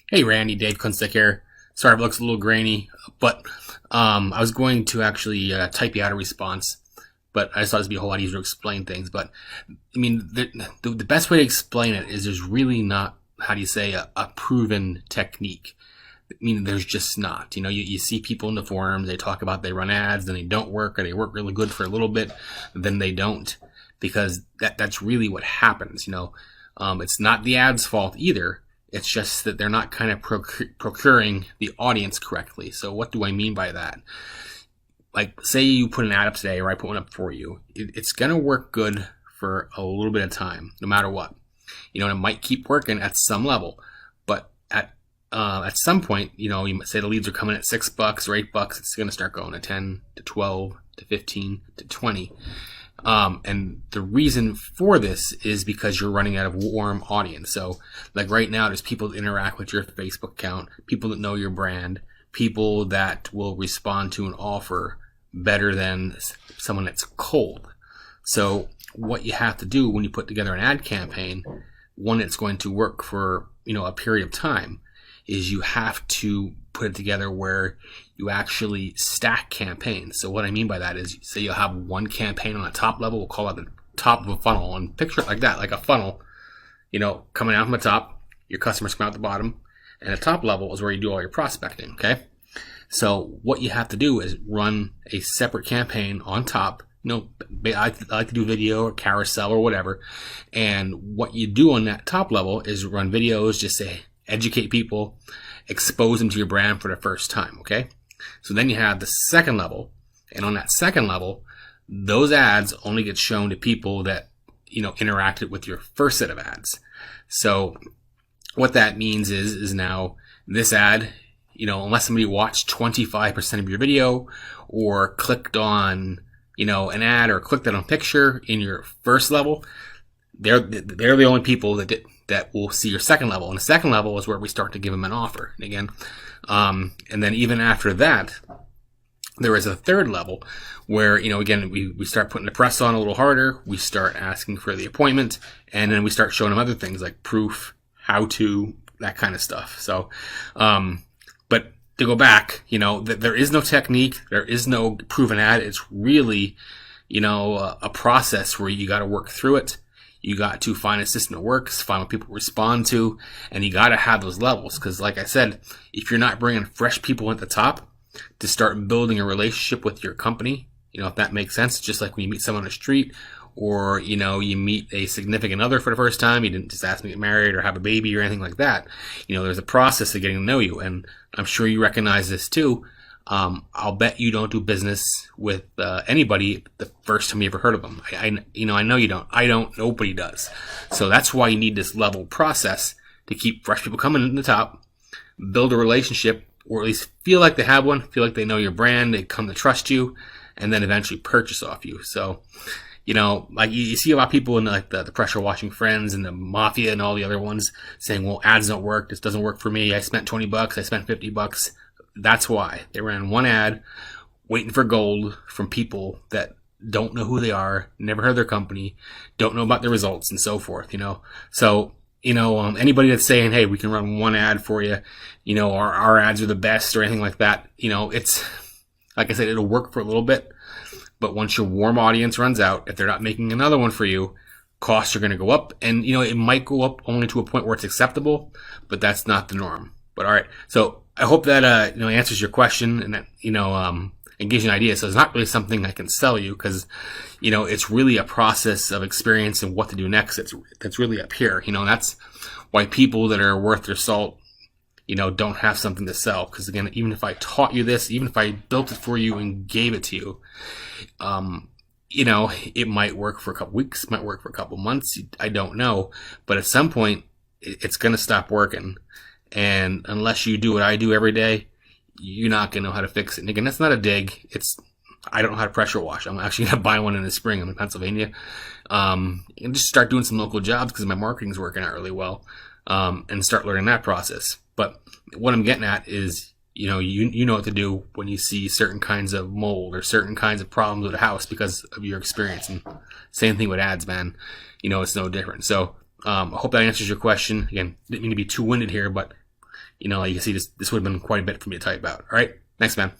Hey Randy, Dave Kunstick here. Sorry if it looks a little grainy, but I was going to actually type you out a response, but I just thought it'd be a whole lot easier to explain things. But I mean, the best way to explain it is there's really not, how do you say, a proven technique. I mean, there's just not. You see people in the forums, they talk about they run ads, then they don't work, or they work really good for a little bit, then they don't, because that's really what happens. It's not the ad's fault either. It's just that they're not kind of procuring the audience correctly. So what do I mean by that? Like, say you put an ad up today, or I put one up for you. It's going to work good for a little bit of time, no matter what. And it might keep working at some level, but at some point, you might say the leads are coming at $6 or $8. It's going to start going to 10 to 12 to 15 to 20. And the reason for this is because you're running out of warm audience. So like right now, there's people that interact with your Facebook account, people that know your brand, people that will respond to an offer better than someone that's cold. So what you have to do when you put together an ad campaign, one that's going to work for, a period of time, is you have to put it together where you actually stack campaigns. So what I mean by that is, say you'll have one campaign on the top level, we'll call it the top of a funnel, and picture it like that, like a funnel, coming out from the top, your customers come out the bottom, and the top level is where you do all your prospecting, okay? So what you have to do is run a separate campaign on top. I like to do video or carousel or whatever, and what you do on that top level is run videos, just say, educate people, expose them to your brand for the first time, okay? So then you have the second level, and on that second level, those ads only get shown to people that, interacted with your first set of ads. So what that means is now this ad, unless somebody watched 25% of your video or clicked on, an ad or clicked on a picture in your first level, they're the only people that will see your second level. And the second level is where we start to give them an offer. And again, and then even after that, there is a third level where, again, we start putting the press on a little harder. We start asking for the appointment, and then we start showing them other things like proof, how to, that kind of stuff. So, but to go back, there is no technique. There is no proven ad. It's really, a process where you got to work through it. You got to find a system that works, find what people respond to, and you got to have those levels. Because like I said, if you're not bringing fresh people at the top to start building a relationship with your company, if that makes sense, just like when you meet someone on the street, or, you meet a significant other for the first time, you didn't just ask them to get married or have a baby or anything like that. There's a process of getting to know you, and I'm sure you recognize this too. I'll bet you don't do business with anybody the first time you ever heard of them. I know you don't. I don't. Nobody does. So that's why you need this level process to keep fresh people coming in the top, build a relationship, or at least feel like they have one, feel like they know your brand, they come to trust you, and then eventually purchase off you. So, like you see a lot of people in like the pressure washing friends and the mafia and all the other ones saying, well, ads don't work. This doesn't work for me. I spent $20. I spent $50. That's why they ran one ad waiting for gold from people that don't know who they are, never heard of their company, don't know about the results, and so forth, So, anybody that's saying, hey, we can run one ad for you, our ads are the best or anything like that, it's, like I said, it'll work for a little bit, but once your warm audience runs out, if they're not making another one for you, costs are going to go up, and, it might go up only to a point where it's acceptable, but that's not the norm. But all right, so I hope that answers your question, and that it gives you an idea. So it's not really something I can sell you, because it's really a process of experience and what to do next. That's really up here. That's why people that are worth their salt, don't have something to sell. Because again, even if I taught you this, even if I built it for you and gave it to you, it might work for a couple weeks, might work for a couple months. I don't know, but at some point, it's going to stop working. And unless you do what I do every day, you're not going to know how to fix it. And again, that's not a dig. I don't know how to pressure wash. I'm actually going to buy one in the spring. I'm in Pennsylvania. And just start doing some local jobs because my marketing's working out really well. And start learning that process. But what I'm getting at is, you know what to do when you see certain kinds of mold or certain kinds of problems with a house because of your experience. And same thing with ads, man. It's no different. So, I hope that answers your question. Again, didn't mean to be too winded here, but you can see this would have been quite a bit for me to type out. All right, thanks, man.